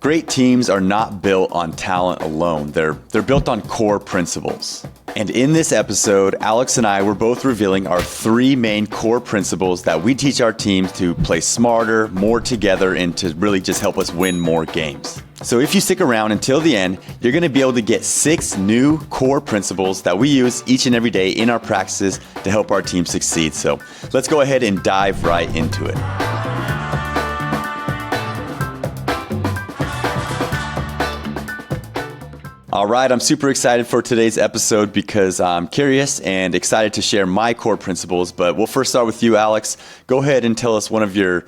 Great teams are not built on talent alone. They're built on core principles. And in this episode, Alex and I were both revealing our 3 main core principles that we teach our teams to play smarter, more together, and to really just help us win more games. So if you stick around until the end, you're going to be able to get 6 new core principles that we use each and every day in our practices to help our team succeed. So let's go ahead and dive right into it. All right, I'm super excited for today's episode because I'm curious and excited to share my core principles. But we'll first start with you, Alex. Go ahead and tell us one of your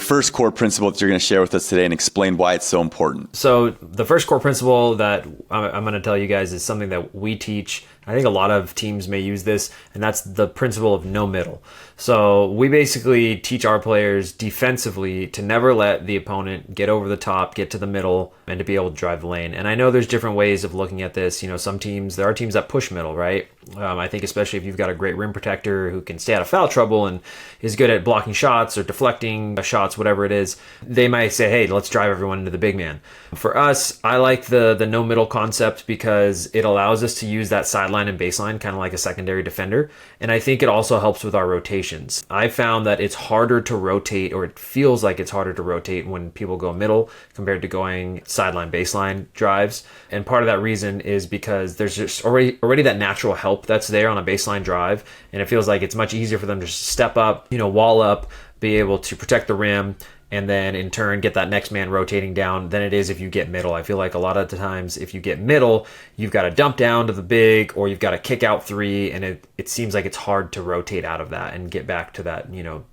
first core principle that you're going to share with us today and explain why it's so important. So the first core principle that I'm going to tell you guys is something that we teach. I think a lot of teams may use this, and that's the principle of no middle. So we basically teach our players defensively to never let the opponent get over the top, get to the middle, and to be able to drive the lane. And I know there's different ways of looking at this. You know, there are teams that push middle, right? I think especially if you've got a great rim protector who can stay out of foul trouble and is good at blocking shots or deflecting shots, whatever it is, they might say, hey, let's drive everyone into the big man. For us, I like the no middle concept because it allows us to use that sideline and baseline kind of like a secondary defender. And I think it also helps with our rotations. I found that it's harder to rotate, or it feels like it's harder to rotate when people go middle compared to going sideline baseline drives. And part of that reason is because there's just already that natural help that's there on a baseline drive. And it feels like it's much easier for them to just step up, wall up, be able to protect the rim, and then in turn get that next man rotating down than it is if you get middle. I feel like a lot of the times if you get middle, you've got to dump down to the big, or you've got to kick out 3, and it seems like it's hard to rotate out of that and get back to that,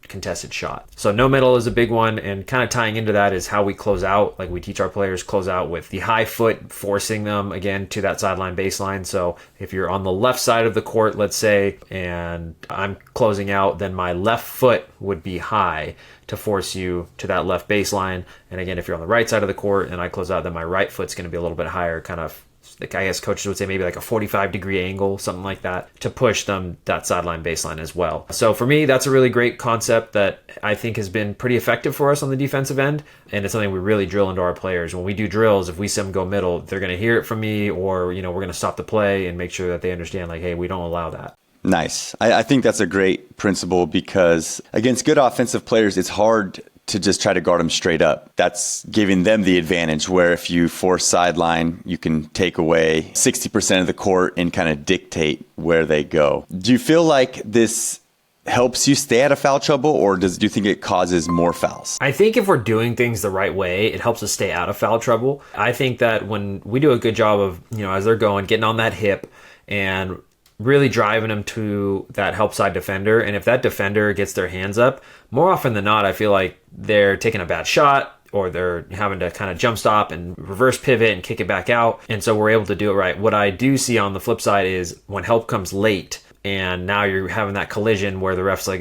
contested shot. So no middle is a big one, and kind of tying into that is how we close out. Like we teach our players close out with the high foot, forcing them again to that sideline baseline. So if you're on the left side of the court, let's say, and I'm closing out, then my left foot would be high to force you to that left baseline. And again, if you're on the right side of the court and I close out, then my right foot's going to be a little bit higher, kind of, I guess coaches would say maybe like a 45-degree angle, something like that, to push them that sideline baseline as well. So for me, that's a really great concept that I think has been pretty effective for us on the defensive end. And it's something we really drill into our players. When we do drills, if we see them go middle, they're going to hear it from me, or, we're going to stop the play and make sure that they understand, like, hey, we don't allow that. Nice. I think that's a great principle because against good offensive players, it's hard to just try to guard them straight up. That's giving them the advantage, where if you force sideline, you can take away 60% of the court and kind of dictate where they go. Do you feel like this helps you stay out of foul trouble, or do you think it causes more fouls? I think if we're doing things the right way, it helps us stay out of foul trouble. I think that when we do a good job of, as they're going, getting on that hip and really driving them to that help side defender. And if that defender gets their hands up, more often than not, I feel like they're taking a bad shot, or they're having to kind of jump stop and reverse pivot and kick it back out. And so we're able to do it right. What I do see on the flip side is when help comes late, and now you're having that collision where the ref's like,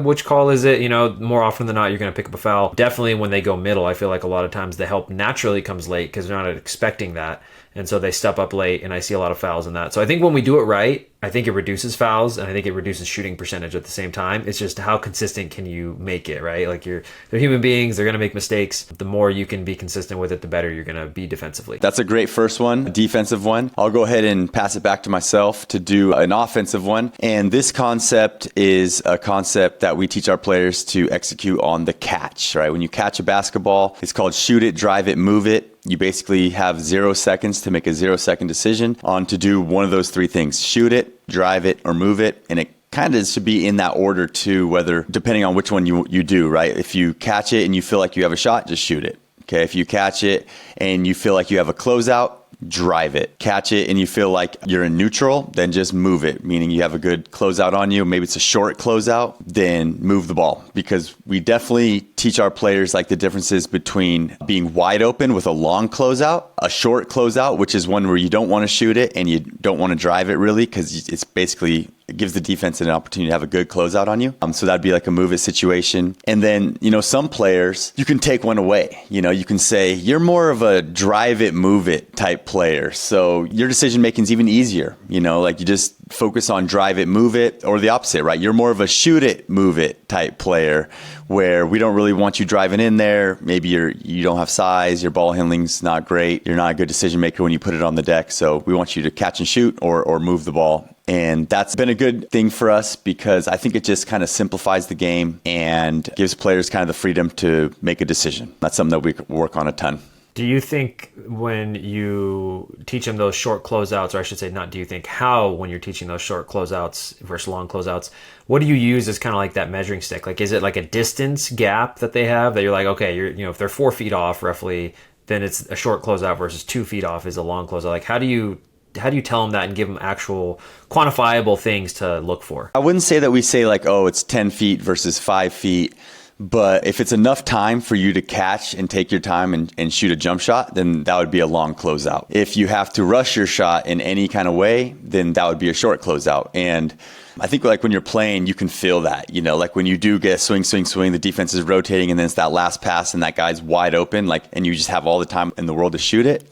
which call is it? More often than not, you're going to pick up a foul. Definitely when they go middle, I feel like a lot of times the help naturally comes late because they're not expecting that. And so they step up late, and I see a lot of fouls in that. So I think when we do it right, I think it reduces fouls, and I think it reduces shooting percentage at the same time. It's just how consistent can you make it, right? Like they're human beings, they're going to make mistakes. The more you can be consistent with it, the better you're going to be defensively. That's a great first one, a defensive one. I'll go ahead and pass it back to myself to do an offensive one. And this concept is a concept that we teach our players to execute on the catch, right? When you catch a basketball, it's called shoot it, drive it, move it. You basically have 0 seconds to make a 0-second decision on to do one of those 3 things: shoot it, drive it, or move it. And it kind of should be in that order too, whether depending on which one you do, right? If you catch it and you feel like you have a shot, just shoot it. Okay, if you catch it and you feel like you have a closeout, drive it. Catch it and you feel like you're in neutral, then just move it, meaning you have a good closeout on you. Maybe it's a short closeout, then move the ball. Because we definitely teach our players like the differences between being wide open with a long closeout, a short closeout, which is one where you don't want to shoot it and you don't want to drive it really because it's basically it gives the defense an opportunity to have a good closeout on you. So that'd be like a move it situation. And then, some players, you can take one away. You can say, you're more of a drive it, move it type player. So your decision making is even easier. Like you just focus on drive it, move it, or the opposite, right? You're more of a shoot it, move it type player where we don't really want you driving in there. Maybe you don't have size, your ball handling's not great. You're not a good decision maker when you put it on the deck. So we want you to catch and shoot or move the ball. And that's been a good thing for us because I think it just kind of simplifies the game and gives players kind of the freedom to make a decision. That's something that we work on a ton. Do you think when you teach them those short closeouts, or I should say not do you think, how when you're teaching those short closeouts versus long closeouts, what do you use as kind of like that measuring stick? Like, is it like a distance gap that they have that you're like, okay, if they're 4 feet off roughly, then it's a short closeout versus 2 feet off is a long closeout. Like, how do you tell them that and give them actual quantifiable things to look for? I wouldn't say that we say like, oh, it's 10 feet versus 5 feet. But if it's enough time for you to catch and take your time and shoot a jump shot, then that would be a long closeout. If you have to rush your shot in any kind of way, then that would be a short closeout. And I think like when you're playing, you can feel that, like when you do get a swing, the defense is rotating and then it's that last pass and that guy's wide open, and you just have all the time in the world to shoot it,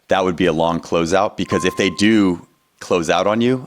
that would be a long closeout because if they do close out on you,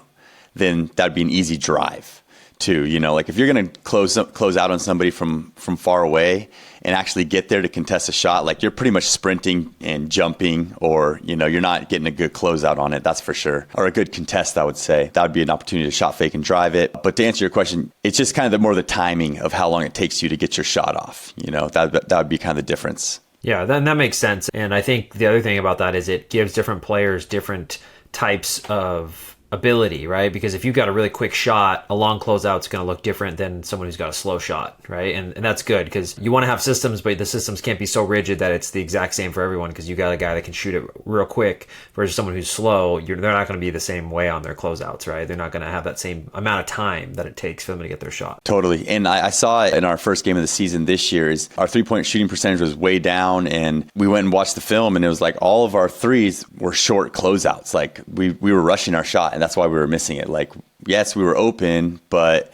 then that'd be an easy drive. Too, like if you're going to close out on somebody from far away and actually get there to contest a shot, like you're pretty much sprinting and jumping, or you're not getting a good closeout on it. That's for sure, or a good contest. I would say that would be an opportunity to shot fake and drive it. But to answer your question, it's just kind of more the timing of how long it takes you to get your shot off. That would be kind of the difference. Yeah, then that makes sense. And I think the other thing about that is it gives different players different types of ability, right? Because if you've got a really quick shot, a long closeout is going to look different than someone who's got a slow shot, right? And that's good because you want to have systems, but the systems can't be so rigid that it's the exact same for everyone because you got a guy that can shoot it real quick versus someone who's slow. They're not going to be the same way on their closeouts, right? They're not going to have that same amount of time that it takes for them to get their shot. Totally. And I saw it in our first game of the season this year is our 3-point shooting percentage was way down, and we went and watched the film and it was like all of our threes were short closeouts. Like we were rushing our shot and that's why we were missing it. Like, yes, we were open, but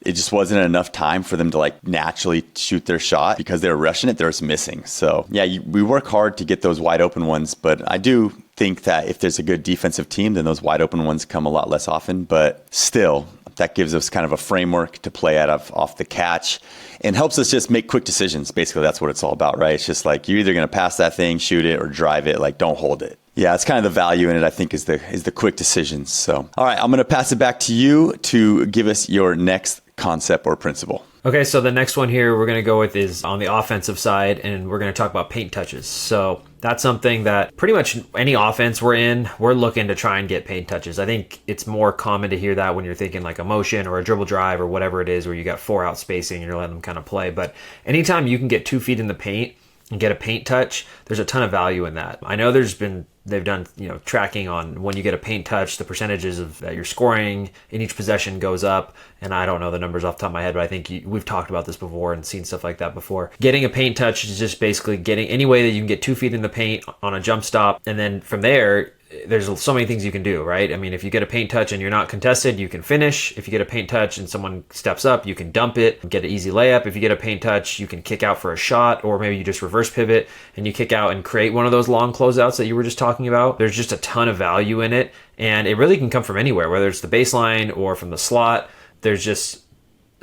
it just wasn't enough time for them to naturally shoot their shot because they were rushing it. They were missing. So yeah, we work hard to get those wide open ones, but I do think that if there's a good defensive team, then those wide open ones come a lot less often, but still that gives us kind of a framework to play out of off the catch and helps us just make quick decisions. Basically, that's what it's all about, right? It's just like you're either going to pass that thing, shoot it, or drive it. Don't hold it. Yeah, it's kind of the value in it, I think, is the quick decisions. So, all right, I'm going to pass it back to you to give us your next concept or principle. Okay, so the next one here we're going to go with is on the offensive side, and we're going to talk about paint touches. So that's something that pretty much any offense we're in, we're looking to try and get paint touches. I think it's more common to hear that when you're thinking like a motion or a dribble drive or whatever it is where you got 4 out spacing and you're letting them kind of play. But anytime you can get 2 feet in the paint and get a paint touch, there's a ton of value in that. I know they've done tracking on when you get a paint touch, the percentages of that you're scoring in each possession goes up. And I don't know the numbers off the top of my head, but I think we've talked about this before and seen stuff like that before. Getting a paint touch is just basically getting any way that you can get 2 feet in the paint on a jump stop. And then from there, there's so many things you can do, right? I mean, if you get a paint touch and you're not contested, you can finish. If you get a paint touch and someone steps up, you can dump it, get an easy layup. If you get a paint touch, you can kick out for a shot, or maybe you just reverse pivot and you kick out and create one of those long closeouts that you were just talking about. There's just a ton of value in it, and it really can come from anywhere, whether it's the baseline or from the slot. There's just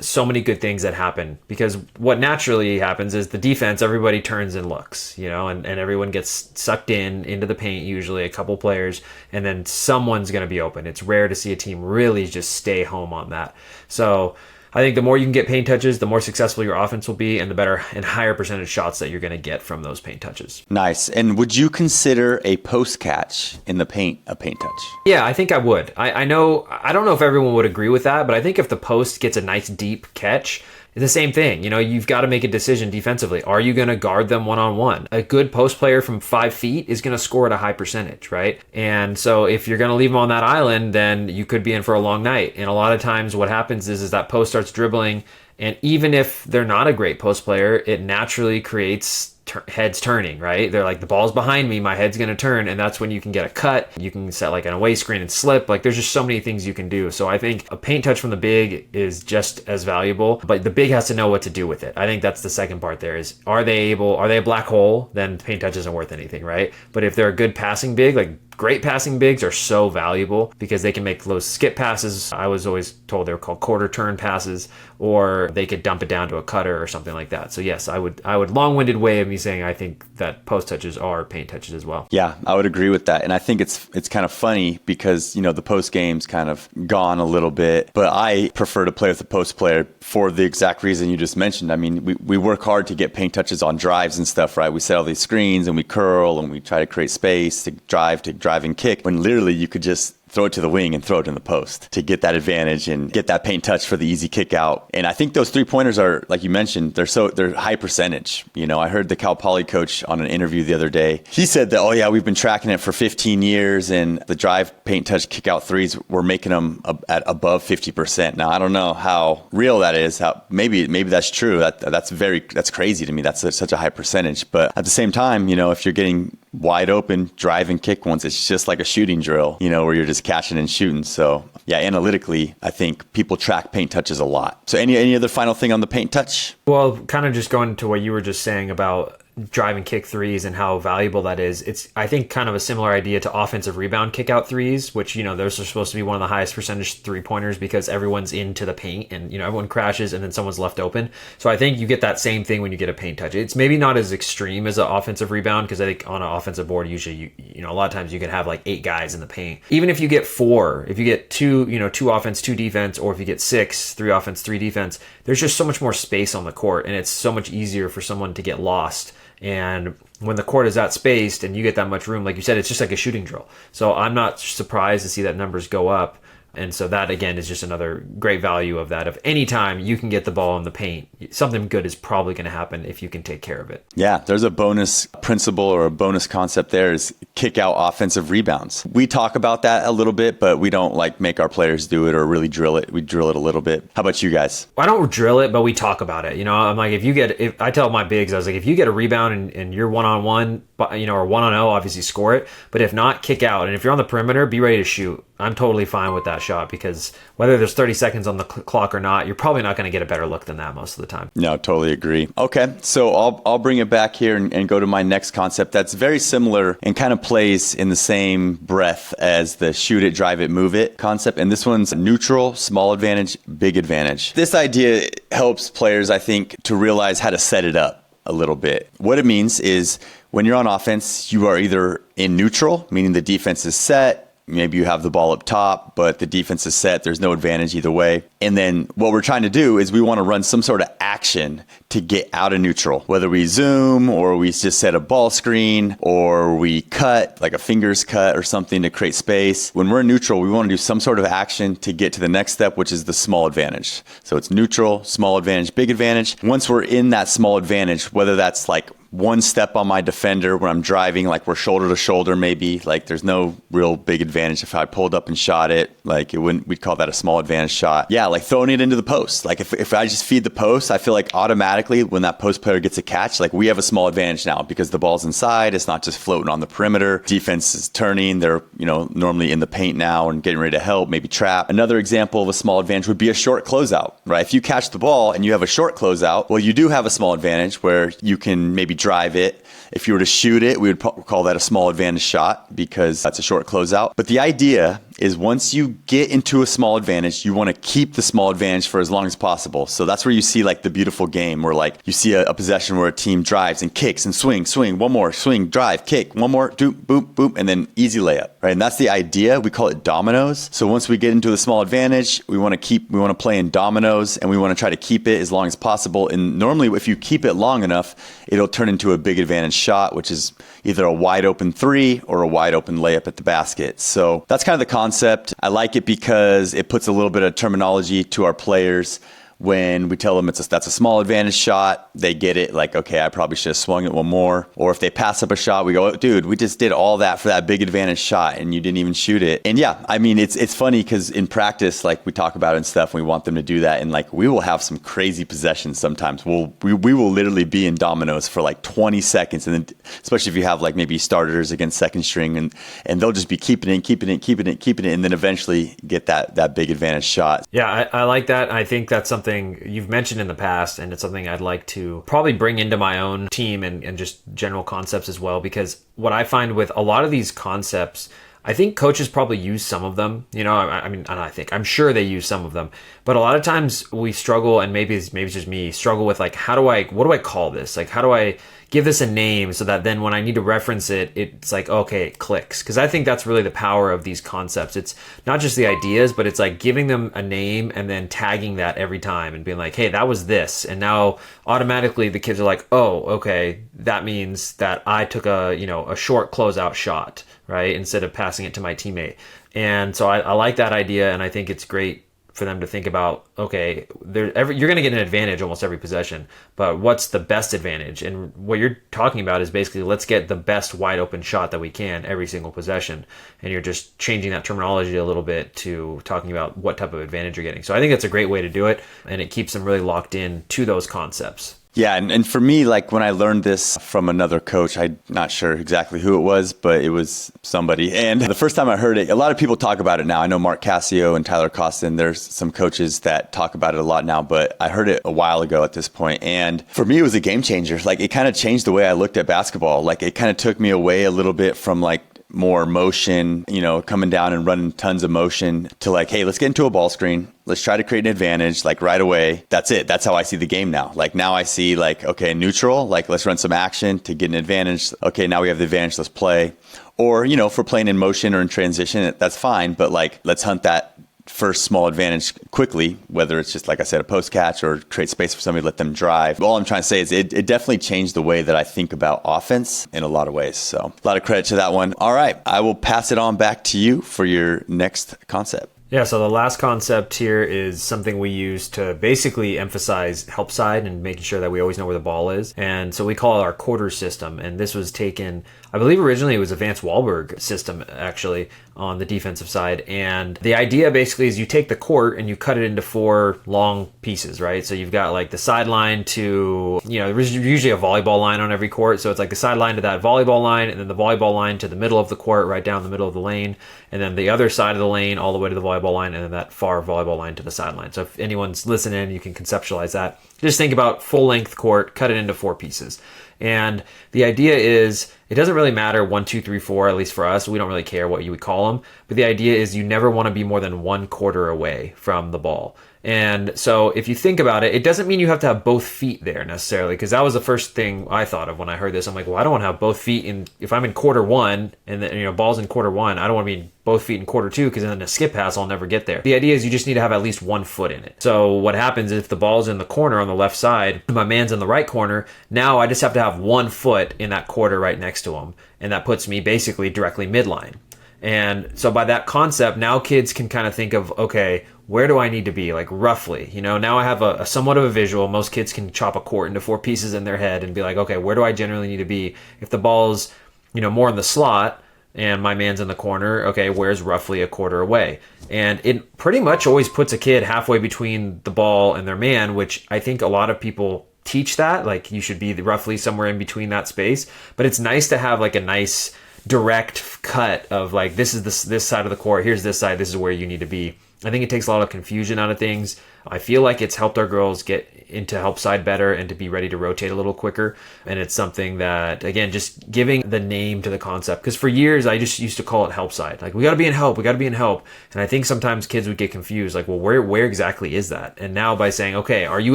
so many good things that happen because what naturally happens is the defense, everybody turns and looks, and everyone gets sucked into the paint, usually a couple players, and then someone's going to be open. It's rare to see a team really just stay home on that. So I think the more you can get paint touches, the more successful your offense will be and the better and higher percentage shots that you're going to get from those paint touches. Nice. And would you consider a post catch in the paint a paint touch? Yeah, I think I would. I don't know if everyone would agree with that, but I think if the post gets a nice deep catch, it's the same thing. You've got to make a decision defensively. Are you going to guard them one-on-one? A good post player from 5 feet is going to score at a high percentage, right? And so if you're going to leave them on that island, then you could be in for a long night. And a lot of times what happens is that post starts dribbling, and even if they're not a great post player, it naturally creates heads turning, right? They're like, the ball's behind me, my head's going to turn. And that's when you can get a cut. You can set like an away screen and slip. Like there's just so many things you can do. So I think a paint touch from the big is just as valuable, but the big has to know what to do with it. I think that's the second part there is, are they a black hole? Then paint touch isn't worth anything, right? But if they're a good passing big, like great passing bigs are so valuable because they can make those skip passes. I was always told they were called quarter turn passes, or they could dump it down to a cutter or something like that. So yes, I would long-winded way of me saying I think that post touches are paint touches as well. Yeah, I would agree with that. And I think it's kind of funny because, the post game's kind of gone a little bit, but I prefer to play with the post player for the exact reason you just mentioned. I mean, we work hard to get paint touches on drives and stuff, right? We set all these screens and we curl and we try to create space to drive and kick, when literally you could just throw it to the wing and throw it in the post to get that advantage and get that paint touch for the easy kick out. And I think those 3-pointers are, like you mentioned, they're high percentage. I heard the Cal Poly coach on an interview the other day. He said that, oh yeah, we've been tracking it for 15 years and the drive, paint touch, kick out threes, we're making them at above 50%. Now, I don't know how real that is. Maybe that's true. That's crazy to me. That's such a high percentage. But at the same time, if you're getting wide open drive and kick ones, it's just like a shooting drill, where you're just catching and shooting. So yeah, analytically, I think people track paint touches a lot. So any other final thing on the paint touch? Well, kind of just going to what you were just saying about drive and kick threes and how valuable that is. It's, I think, kind of a similar idea to offensive rebound kick out threes, which, those are supposed to be one of the highest percentage 3-pointers because everyone's into the paint and, everyone crashes and then someone's left open. So I think you get that same thing when you get a paint touch. It's maybe not as extreme as an offensive rebound because I think on an offensive board, usually, a lot of times you can have like 8 guys in the paint. Even if you get 4, if you get 2, 2 offense, 2 defense, or if you get 6, 3 offense, 3 defense, there's just so much more space on the court and it's so much easier for someone to get lost. And when the court is that spaced and you get that much room, like you said, it's just like a shooting drill. So I'm not surprised to see that numbers go up. And so that, again, is just another great value of that. Of any time you can get the ball in the paint, something good is probably going to happen if you can take care of it. Yeah, there's a bonus principle or a bonus concept there is kick out offensive rebounds. We talk about that a little bit, but we don't make our players do it or really drill it. We drill it a little bit. How about you guys? I don't drill it, but we talk about it. I'm like, if I tell my bigs, I was like, if you get a rebound and you're 1-on-1, or 1-0, obviously score it. But if not, kick out. And if you're on the perimeter, be ready to shoot. I'm totally fine with that shot because whether there's 30 seconds on the clock or not, you're probably not going to get a better look than that most of the time. No, totally agree. Okay, so I'll bring it back here and go to my next concept that's very similar and kind of plays in the same breath as the shoot it, drive it, move it concept. And this one's neutral, small advantage, big advantage. This idea helps players, I think, to realize how to set it up a little bit. What it means is when you're on offense, you are either in neutral, meaning the defense is set. Maybe you have the ball up top, but the defense is set. There's no advantage either way. And then what we're trying to do is we want to run some sort of action to get out of neutral, whether we zoom or we just set a ball screen or we cut, like a fingers cut or something to create space. When we're in neutral, we want to do some sort of action to get to the next step, which is the small advantage. So it's neutral, small advantage, big advantage. Once we're in that small advantage, whether that's like one step on my defender when I'm driving, like we're shoulder to shoulder, maybe like there's no real big advantage. If I pulled up and shot it, like we'd call that a small advantage shot. Yeah, like throwing it into the post. Like if I just feed the post, I feel like automatically when that post player gets a catch, like we have a small advantage now because the ball's inside. It's not just floating on the perimeter. Defense is turning. They're, normally in the paint now and getting ready to help, maybe trap. Another example of a small advantage would be a short closeout, right? If you catch the ball and you have a short closeout, well, you do have a small advantage where you can maybe drive it. If you were to shoot it, we would call that a small advantage shot because that's a short closeout. But the idea is once you get into a small advantage, you want to keep the small advantage for as long as possible. So that's where you see like the beautiful game where like you see a possession where a team drives and kicks and swing, one more, swing, drive, kick, one more, doop, boop, boop, and then easy layup, right? And that's the idea. We call it dominoes. So once we get into the small advantage, we want to play in dominoes and we want to try to keep it as long as possible. And normally if you keep it long enough, it'll turn into a big advantage shot, which is either a wide open 3 or a wide open layup at the basket. So that's kind of the concept. I like it because it puts a little bit of terminology to our players when we tell them that's a small advantage shot, they get it like, okay, I probably should have swung it one more. Or if they pass up a shot, we go, oh, dude, we just did all that for that big advantage shot and you didn't even shoot it. And yeah, I mean, it's funny because in practice, like we talk about it and stuff, and we want them to do that. And like we will have some crazy possessions sometimes. We will literally be in dominoes for like 20 seconds. And then, especially if you have like maybe starters against second string, and they'll just be keeping it, and then eventually get that big advantage shot. Yeah, I like that. I think that's something you've mentioned in the past, and it's something I'd like to probably bring into my own team and just general concepts as well, because what I find with a lot of these concepts, I think coaches probably use some of them, I'm sure they use some of them, but a lot of times we struggle, and maybe it's just me, struggle with like, what do I call this? Like, how do I give this a name so that then when I need to reference it, it's like, okay, it clicks. Because I think that's really the power of these concepts. It's not just the ideas, but it's like giving them a name and then tagging that every time and being like, hey, that was this. And now automatically the kids are like, oh, okay, that means that I took a short closeout shot, right? Instead of passing it to my teammate. And so I like that idea, and I think it's great for them to think about, okay, you're going to get an advantage almost every possession, but what's the best advantage? And what you're talking about is basically, let's get the best wide open shot that we can every single possession. And you're just changing that terminology a little bit to talking about what type of advantage you're getting. So I think that's a great way to do it, and it keeps them really locked in to those concepts. Yeah, and for me, like when I learned this from another coach, I'm not sure exactly who it was, but it was somebody. And the first time I heard it, a lot of people talk about it now. I know Mark Cassio and Tyler Costin, there's some coaches that talk about it a lot now, but I heard it a while ago at this point. And for me, it was a game changer. Like it kind of changed the way I looked at basketball. Like it kind of took me away a little bit from like more motion, coming down and running tons of motion to like, hey, let's get into a ball screen. Let's try to create an advantage like right away. That's it. That's how I see the game now. Like now I see like, okay, neutral, like let's run some action to get an advantage. Okay, now we have the advantage. Let's play. Or, if we're playing in motion or in transition, that's fine. But like, let's hunt that first small advantage quickly, whether it's just, like I said, a post catch or create space for somebody, let them drive. All I'm trying to say is it definitely changed the way that I think about offense in a lot of ways. So a lot of credit to that one. All right, I will pass it on back to you for your next concept. Yeah, so the last concept here is something we use to basically emphasize help side and making sure that we always know where the ball is. And so we call it our quarter system. And this was taken, I believe originally it was a Vance Wahlberg system, actually, on the defensive side. And the idea basically is you take the court and you cut it into 4 long pieces, right? So you've got like the sideline to, there's usually a volleyball line on every court. So it's like the sideline to that volleyball line, and then the volleyball line to the middle of the court, right down the middle of the lane, and then the other side of the lane all the way to the volleyball line, and then that far volleyball line to the sideline. So if anyone's listening, you can conceptualize that. Just think about full length court, cut it into 4 pieces. And the idea is, it doesn't really matter 1, 2, 3, 4, at least for us. We don't really care what you would call them. But the idea is you never want to be more than 1 quarter away from the ball. And so if you think about it, it doesn't mean you have to have both feet there necessarily, because that was the first thing I thought of when I heard this. I'm like, well, I don't want to have both feet in, if I'm in quarter 1 and the ball's in quarter 1, I don't want to be in both feet in quarter 2, because then a skip pass, I'll never get there. The idea is you just need to have at least 1 foot in it. So what happens if the ball's in the corner on the left side and my man's in the right corner, now I just have to have 1 foot in that quarter right next to him. And that puts me basically directly midline. And so by that concept, now kids can kind of think of, okay, where do I need to be? Like roughly, now I have a somewhat of a visual. Most kids can chop a court into 4 pieces in their head and be like, okay, where do I generally need to be? If the ball's, more in the slot and my man's in the corner, okay, where's roughly a quarter away? And it pretty much always puts a kid halfway between the ball and their man, which I think a lot of people teach that, like you should be roughly somewhere in between that space. But it's nice to have like a nice direct cut of like, this is this side of the court, here's this side, this is where you need to be. I think it takes a lot of confusion out of things. I feel like it's helped our girls get into help side better and to be ready to rotate a little quicker. And it's something that, again, just giving the name to the concept. Because for years, I just used to call it help side. Like, we got to be in help. We got to be in help. And I think sometimes kids would get confused. Like, well, where exactly is that? And now by saying, okay, are you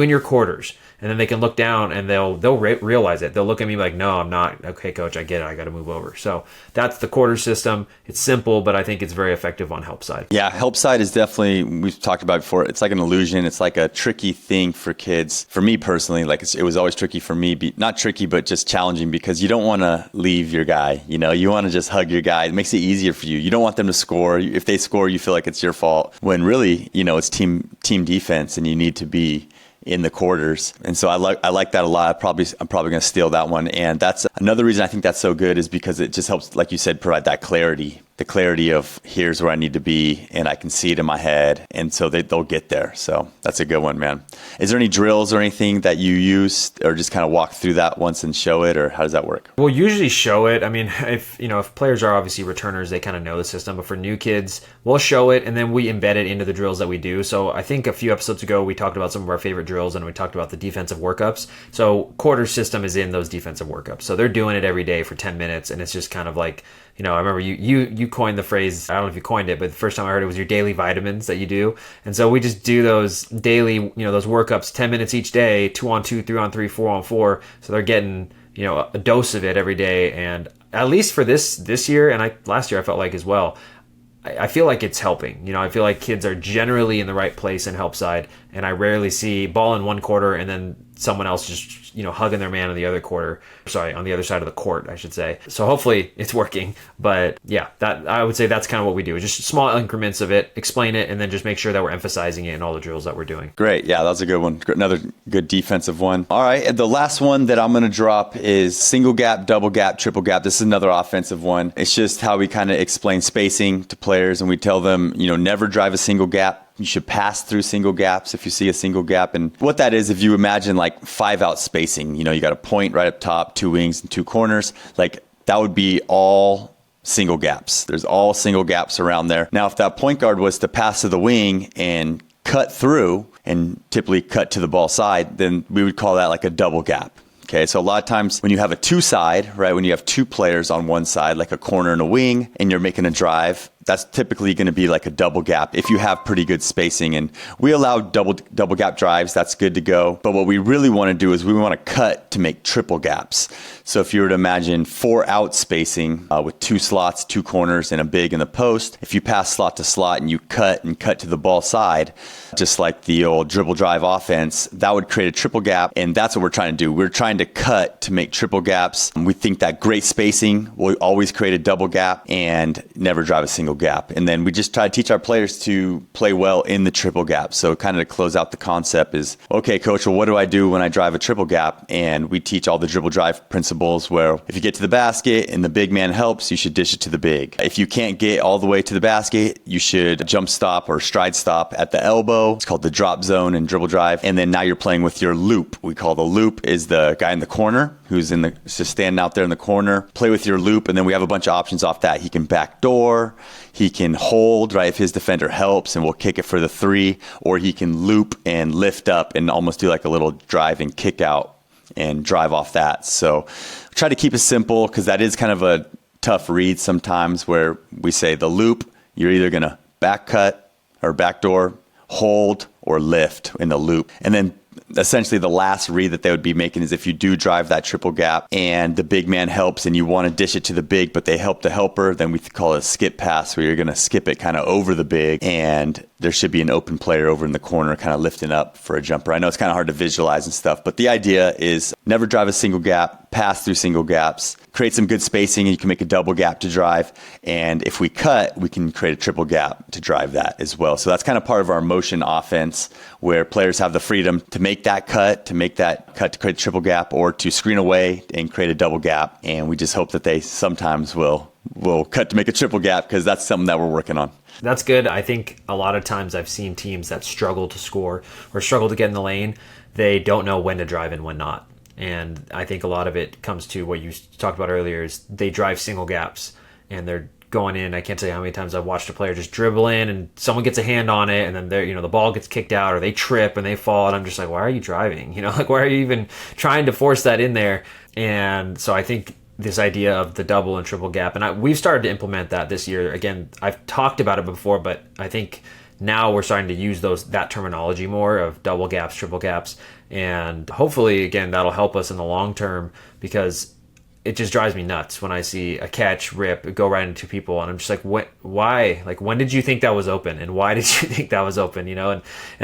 in your quarters? And then they can look down and they'll realize it. They'll look at me like, no, I'm not. Okay, coach, I get it. I got to move over. So that's the quarter system. It's simple, but I think it's very effective on help side. Yeah, help side is definitely, we've talked about before, it's like an illusion. It's like a tricky thing for kids. For me personally, like it was always tricky for me. Not tricky, but just challenging, because you don't want to leave your guy. You want to just hug your guy. It makes it easier for you. You don't want them to score. If they score, you feel like it's your fault. When really, it's team defense, and you need to be in the quarters. And so I like that a lot. I'm probably going to steal that one. And that's another reason I think that's so good, is because it just helps, like you said, provide that clarity. The clarity of here's where I need to be, and I can see it in my head, and so they'll get there. So that's a good one, man. Is there any drills or anything that you use, or just kind of walk through that once and show it, or how does that work? We'll usually show it. I mean, if players are obviously returners, they kind of know the system. But for new kids, we'll show it, and then we embed it into the drills that we do. So I think a few episodes ago we talked about some of our favorite drills, and we talked about the defensive workups. So quarter system is in those defensive workups. So they're doing it every day for 10 minutes, and it's just kind of like, I remember you coined the phrase, I don't know if you coined it, but the first time I heard it was your daily vitamins that you do. And so we just do those daily, those workups, 10 minutes each day, 2-on-2, 3-on-3, 4-on-4. So they're getting, a dose of it every day. And at least for this year, and last year I felt like as well, I feel like it's helping. I feel like kids are generally in the right place in help side, and I rarely see ball in one quarter and then someone else just hugging their man on the other on the other side of the court, I should say. So hopefully it's working. But yeah, that I would say that's kind of what we do. Just small increments of it, explain it, and then just make sure that we're emphasizing it in all the drills that we're doing. Great. Yeah, that's a good one. Another good defensive one. All right. And the last one that I'm going to drop is single gap, double gap, triple gap. This is another offensive one. It's just how we kind of explain spacing to players, and we tell them, never drive a single gap. You should pass through single gaps if you see a single gap. And what that is, if you imagine like 5-out spacing, you got a point right up top, 2 wings and 2 corners, like that would be all single gaps. There's all single gaps around there. Now, if that point guard was to pass to the wing and cut through, and typically cut to the ball side, then we would call that like a double gap. Okay, so a lot of times when you have a 2-side, right, when you have 2 players on one side, like a corner and a wing, and you're making a drive, that's typically going to be like a double gap if you have pretty good spacing. And we allow double gap drives. That's good to go. But what we really want to do is we want to cut to make triple gaps. So if you were to imagine 4-out spacing with 2 slots, 2 corners, and a big in the post, if you pass slot to slot and you cut to the ball side, just like the old dribble drive offense, that would create a triple gap. And that's what we're trying to do. We're trying to cut to make triple gaps. We think that great spacing will always create a double gap and never drive a single gap. And then we just try to teach our players to play well in the triple gap. So kind of to close out the concept is, okay, coach, well, what do I do when I drive a triple gap? And we teach all the dribble drive principles where if you get to the basket and the big man helps, you should dish it to the big. If you can't get all the way to the basket, you should jump stop or stride stop at the elbow. It's called the drop zone in dribble drive. And then now you're playing with your loop. We call the loop is the guy in the corner who's just standing out there in the corner. Play with your loop, and then we have a bunch of options off that. He can backdoor, he can hold, right, if his defender helps, and we'll kick it for the 3, or he can loop and lift up and almost do like a little drive and kick out and drive off that. So try to keep it simple, because that is kind of a tough read sometimes where we say the loop, you're either going to back cut or backdoor, hold, or lift in the loop. And then essentially the last read that they would be making is if you do drive that triple gap and the big man helps and you want to dish it to the big, but they help the helper, then we call it a skip pass, where you're going to skip it kind of over the big, and there should be an open player over in the corner kind of lifting up for a jumper. I know it's kind of hard to visualize and stuff, but the idea is never drive a single gap, pass through single gaps, create some good spacing, and you can make a double gap to drive. And if we cut, we can create a triple gap to drive that as well. So that's kind of part of our motion offense, where players have the freedom to make that cut to create a triple gap, or to screen away and create a double gap. And we just hope that they sometimes will cut to make a triple gap, because that's something that we're working on. That's good. I think a lot of times I've seen teams that struggle to score or struggle to get in the lane. They don't know when to drive and when not. And I think a lot of it comes to what you talked about earlier, is they drive single gaps and they're going in. I can't tell you how many times I've watched a player just dribble in and someone gets a hand on it, and then the ball gets kicked out, or they trip and they fall, and I'm just like, why are you driving? Why are you even trying to force that in there? And so I think this idea of the double and triple gap, and we've started to implement that this year. Again, I've talked about it before, but I think now we're starting to use that terminology more, of double gaps, triple gaps, and hopefully, again, that'll help us in the long term, because it just drives me nuts when I see a catch rip go right into people, and I'm just like, what? Why? Like, when did you think that was open, and why did you think that was open? And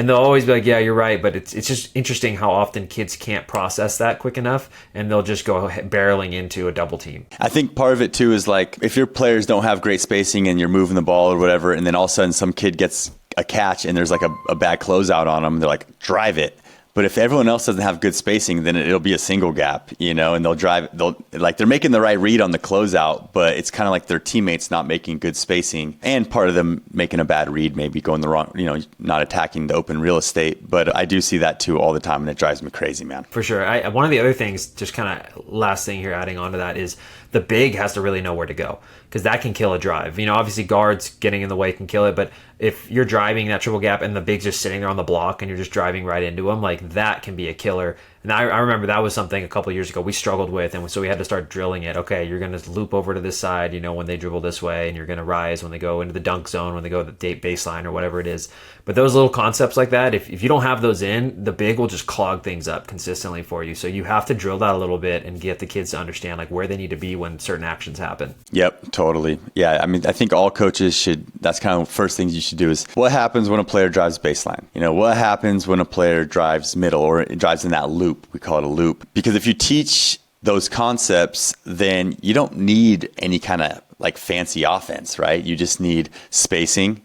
they'll always be like, yeah, you're right, but it's just interesting how often kids can't process that quick enough, and they'll just go barreling into a double team. I think part of it too is like, if your players don't have great spacing and you're moving the ball or whatever, and then all of a sudden some kid gets a catch and there's like a bad closeout on them, they're like, drive it. But if everyone else doesn't have good spacing, then it'll be a single gap, and they're making the right read on the closeout, but it's kind of like their teammates not making good spacing, and part of them making a bad read, maybe going the wrong, not attacking the open real estate. But I do see that too all the time, and it drives me crazy, man. For sure. One of the other things, just kind of last thing here, adding on to that, is the big has to really know where to go, because that can kill a drive. Obviously guards getting in the way can kill it, but if you're driving that triple gap and the big's just sitting there on the block and you're just driving right into them, like that can be a killer. And I remember that was something a couple of years ago we struggled with, and so we had to start drilling it. Okay, you're going to loop over to this side, when they dribble this way, and you're going to rise when they go into the dunk zone, when they go to the baseline or whatever it is. But those little concepts like that, if you don't have those in, the big will just clog things up consistently for you. So you have to drill that a little bit and get the kids to understand like where they need to be when certain actions happen. Yep, totally. Yeah, I think all coaches should, that's kind of the first things you should do is what happens when a player drives baseline? What happens when a player drives middle or drives in that loop? We call it a loop. Because if you teach those concepts, then you don't need any kind of like fancy offense, right? You just need spacing,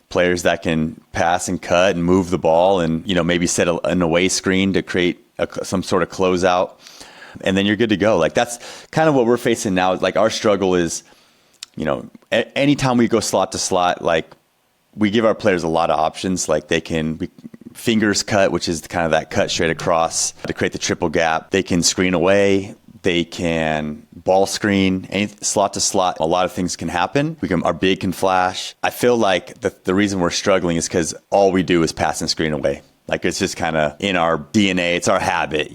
players that can pass and cut and move the ball, and maybe set an away screen to create some sort of closeout, and then you're good to go. Like that's kind of what we're facing now. Like our struggle is, anytime we go slot to slot, like we give our players a lot of options. Like they can fingers cut, which is kind of that cut straight across to create the triple gap. They can screen away. They can ball screen, any slot to slot. A lot of things can happen. Our big can flash. I feel like the reason we're struggling is because all we do is pass and screen away. Like it's just kind of in our DNA. It's our habit,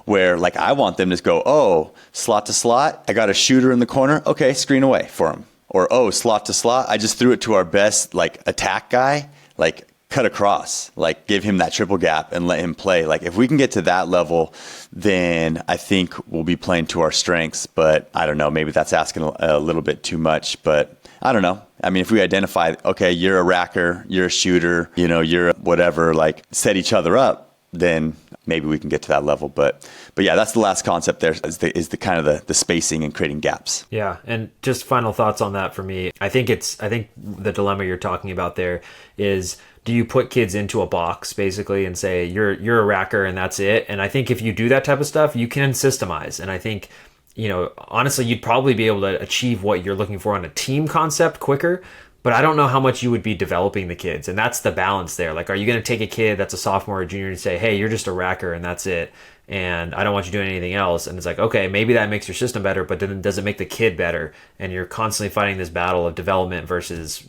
where like I want them to go, oh, slot to slot. I got a shooter in the corner. Okay, screen away for him. Or, oh, slot to slot. I just threw it to our best like attack guy. Like cut across, like give him that triple gap and let him play. Like if we can get to that level, then I think we'll be playing to our strengths. But I don't know, maybe that's asking a little bit too much, but I don't know. I mean, if we identify, okay, you're a racker, you're a shooter, you're whatever, like set each other up, then maybe we can get to that level. But yeah, that's the last concept there is the kind of the spacing and creating gaps. Yeah. And just final thoughts on that for me. I think the dilemma you're talking about there is, do you put kids into a box basically and say you're a racker and that's it? And I think if you do that type of stuff, you can systemize. And I think, honestly, you'd probably be able to achieve what you're looking for on a team concept quicker. But I don't know how much you would be developing the kids. And that's the balance there. Like, are you going to take a kid that's a sophomore or junior and say, hey, you're just a racker and that's it, and I don't want you doing anything else? And it's like, okay, maybe that makes your system better, but then does it make the kid better? And you're constantly fighting this battle of development versus,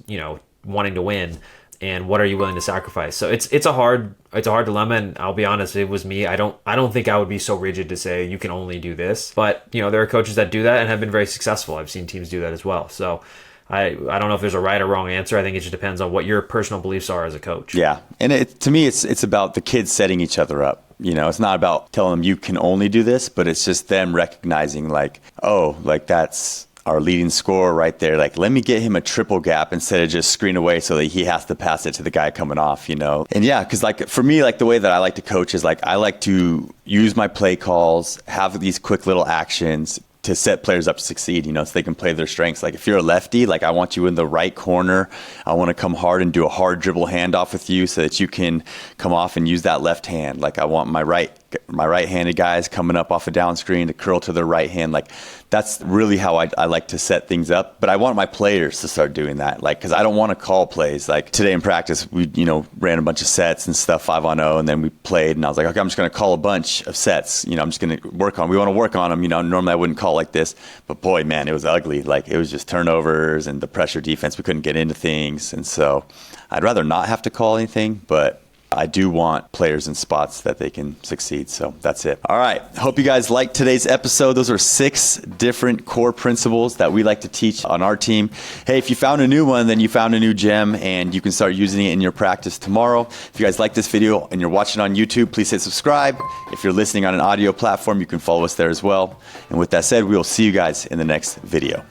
wanting to win. And what are you willing to sacrifice? So it's a hard dilemma. And I'll be honest, if it was me, I don't think I would be so rigid to say you can only do this. But there are coaches that do that and have been very successful. I've seen teams do that as well. So I don't know if there's a right or wrong answer. I think it just depends on what your personal beliefs are as a coach. Yeah, and to me, it's about the kids setting each other up. It's not about telling them you can only do this, but it's just them recognizing like, oh, like that's our leading scorer right there. Like, let me get him a triple gap instead of just screen away so that he has to pass it to the guy coming off, And yeah, because like for me, like the way that I like to coach is like I like to use my play calls, have these quick little actions to set players up to succeed, so they can play their strengths. Like if you're a lefty, like I want you in the right corner. I want to come hard and do a hard dribble handoff with you so that you can come off and use that left hand. Like I want my right-handed guys coming up off a down screen to curl to their right hand. Like that's really how I like to set things up. But I want my players to start doing that. Like, cause I don't want to call plays. Like today in practice, we, ran a bunch of sets and stuff 5-on-0, and then we played and I was like, okay, I'm just going to call a bunch of sets. I'm just going to we want to work on them. Normally I wouldn't call like this, but boy, man, it was ugly. Like it was just turnovers and the pressure defense. We couldn't get into things. And so I'd rather not have to call anything, but I do want players in spots that they can succeed. So that's it. All right. Hope you guys liked today's episode. Those are 6 different core principles that we like to teach on our team. Hey, if you found a new one, then you found a new gem and you can start using it in your practice tomorrow. If you guys like this video and you're watching on YouTube, please hit subscribe. If you're listening on an audio platform, you can follow us there as well. And with that said, we will see you guys in the next video.